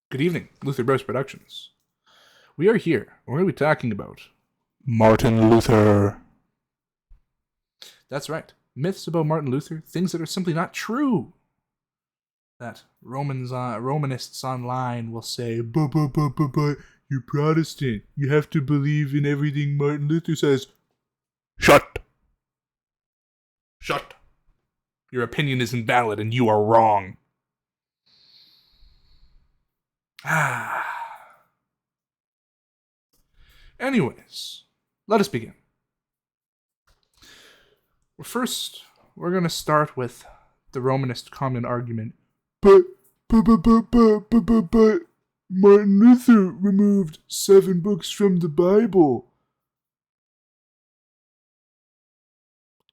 Good evening, Luther Bros Productions. We are here. We're going to be talking about Martin Luther. That's right. Myths about Martin Luther, things that are simply not true. That Romanists online will say, but, you're Protestant. You have to believe in everything Martin Luther says. Shut. Shut. Your opinion is invalid and you are wrong. Anyways, let us begin. First, we're going to start with the Romanist common argument. But, Martin Luther removed 7 books from the Bible.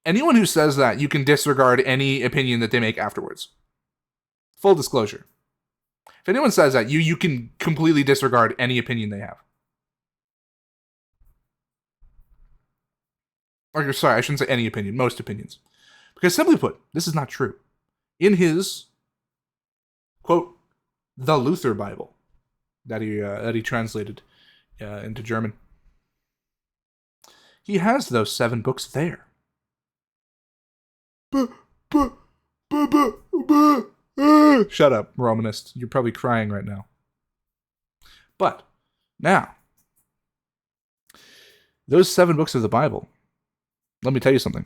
Anyone who says that, you can disregard any opinion that they make afterwards. Full disclosure. If anyone says that, you can completely disregard any opinion they have. Or, sorry, I shouldn't say any opinion, most opinions. Because simply put, this is not true. In his, quote, the Luther Bible, that he translated into German, he has those 7 books there. Shut up, Romanist. You're probably crying right now. But, now, those 7 books of the Bible, let me tell you something.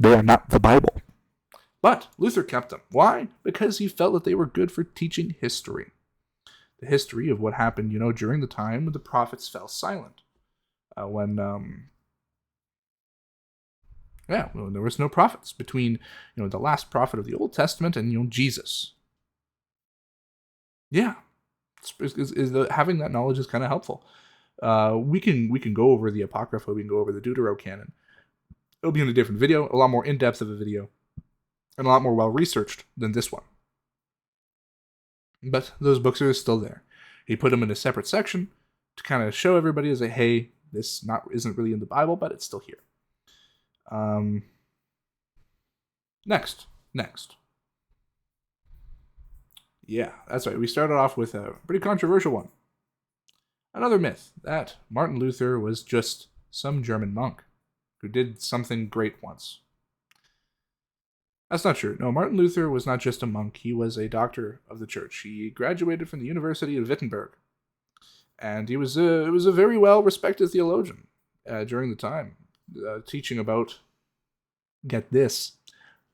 They are not the Bible. But Luther kept them. Why? Because he felt that they were good for teaching history. The history of what happened, during the time when the prophets fell silent. When there was no prophets between, the last prophet of the Old Testament and, Jesus. Yeah. Having that knowledge is kind of helpful. We can go over the Apocrypha, we can go over the Deuterocanon. It'll be in a different video, a lot more in-depth of a video, and a lot more well-researched than this one. But those books are still there. He put them in a separate section to kind of show everybody as hey, this isn't really in the Bible, but it's still here. Next. Yeah, that's right. We started off with a pretty controversial one. Another myth, that Martin Luther was just some German monk who did something great once. That's not true. No, Martin Luther was not just a monk. He was a doctor of the church. He graduated from the University of Wittenberg. And he was a very well-respected theologian during the time, teaching about, get this,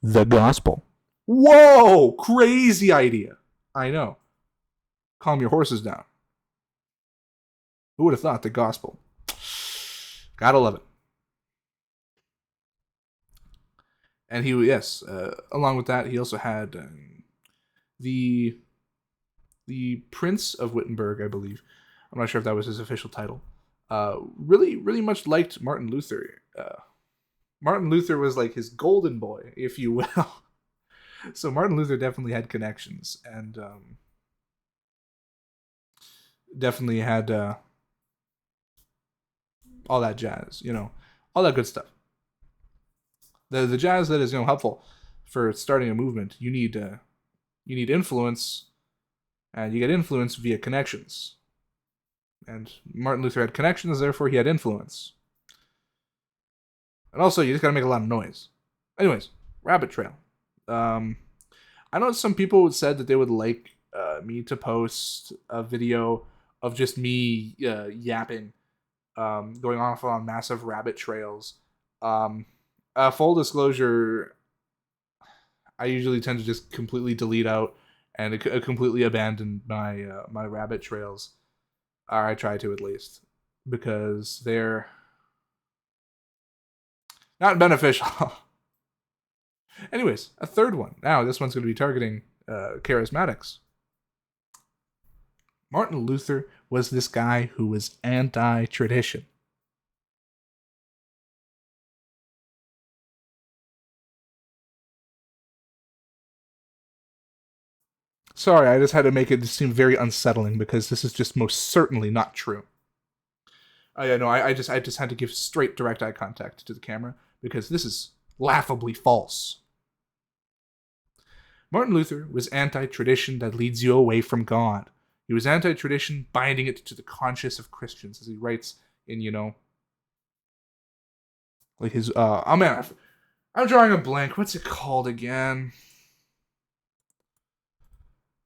the gospel. Whoa! Crazy idea. I know. Calm your horses down. Who would have thought the gospel? Gotta love it. And along with that, he also had the Prince of Wittenberg, I believe. I'm not sure if that was his official title. Really, really much liked Martin Luther. Martin Luther was like his golden boy, if you will. So Martin Luther definitely had connections, and definitely had all that jazz, all that good stuff. The jazz that is helpful for starting a movement. You need influence, and you get influence via connections. And Martin Luther had connections, therefore he had influence. And also, you just gotta make a lot of noise. Anyways, rabbit trail. I know some people said that they would like me to post a video of just me yapping, going off on massive rabbit trails. Full disclosure, I usually tend to just completely delete out and completely abandon my rabbit trails. Or I try to, at least, because they're not beneficial. Anyways, a third one. Now, this one's going to be targeting charismatics. Martin Luther was this guy who was anti-tradition. Sorry, I just had to make it seem very unsettling because this is just most certainly not true. I just had to give straight direct eye contact to the camera because this is laughably false. Martin Luther was anti-tradition that leads you away from God. He was anti-tradition, binding it to the conscience of Christians, as he writes in, like his, oh man, I'm drawing a blank. What's it called again?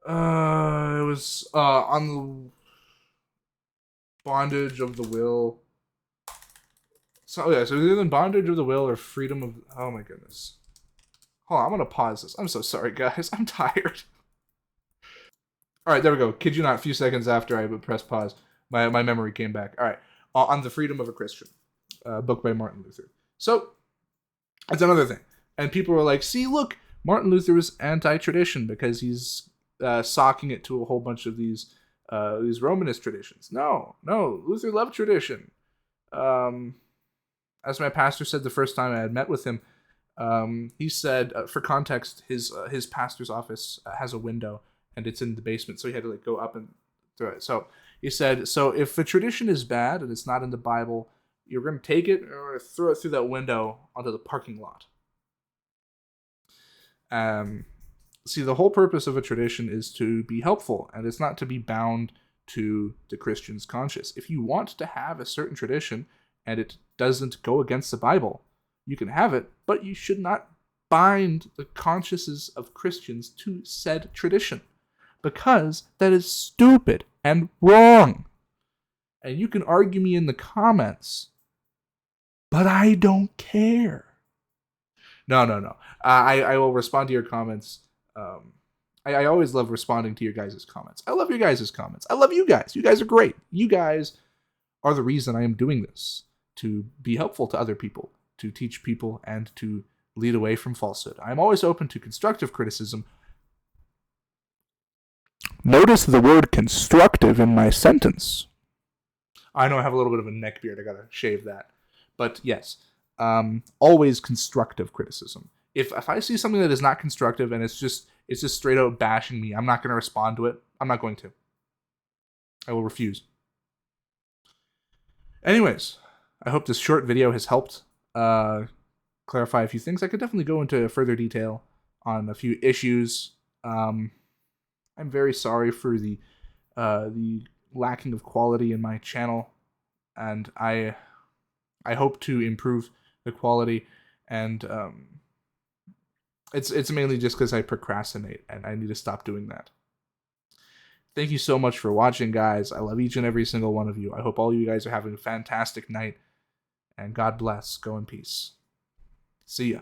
It was, on the bondage of the will. So, yeah, so either bondage of the will or freedom of, oh my goodness. Hold on, I'm gonna pause this. I'm so sorry, guys. I'm tired. All right, there we go. Kid you not, a few seconds after I pressed pause, my memory came back. All right, on the freedom of a Christian, book by Martin Luther. So that's another thing, and people were like, "See, look, Martin Luther was anti-tradition because he's socking it to a whole bunch of these Romanist traditions." No, Luther loved tradition. As my pastor said the first time I had met with him, he said, for context, his pastor's office has a window and it's in the basement, so he had to go up and through it. So he said, so if a tradition is bad and it's not in the Bible, you're going to take it or throw it through that window onto the parking lot. See, the whole purpose of a tradition is to be helpful, and it's not to be bound to the Christian's conscience. If you want to have a certain tradition and it doesn't go against the Bible, you can have it, but you should not bind the consciences of Christians to said tradition, because that is stupid and wrong. And you can argue me in the comments, but I don't care. No. I will respond to your comments. I always love responding to your guys' comments. I love your guys' comments. I love you guys. You guys are great. You guys are the reason I am doing this, to be helpful to other people, to teach people, and to lead away from falsehood. I'm always open to constructive criticism. Notice the word constructive in my sentence. I know I have a little bit of a neck beard. I gotta shave that. But yes, always constructive criticism. If I see something that is not constructive and it's just straight out bashing me, I'm not going to respond to it. I'm not going to. I will refuse. Anyways, I hope this short video has helped clarify a few things. I could definitely go into further detail on a few issues. I'm very sorry for the lacking of quality in my channel, and I hope to improve the quality, and it's mainly just because I procrastinate, and I need to stop doing that. Thank you so much for watching, guys. I love each and every single one of you. I hope all you guys are having a fantastic night, and God bless. Go in peace. See ya.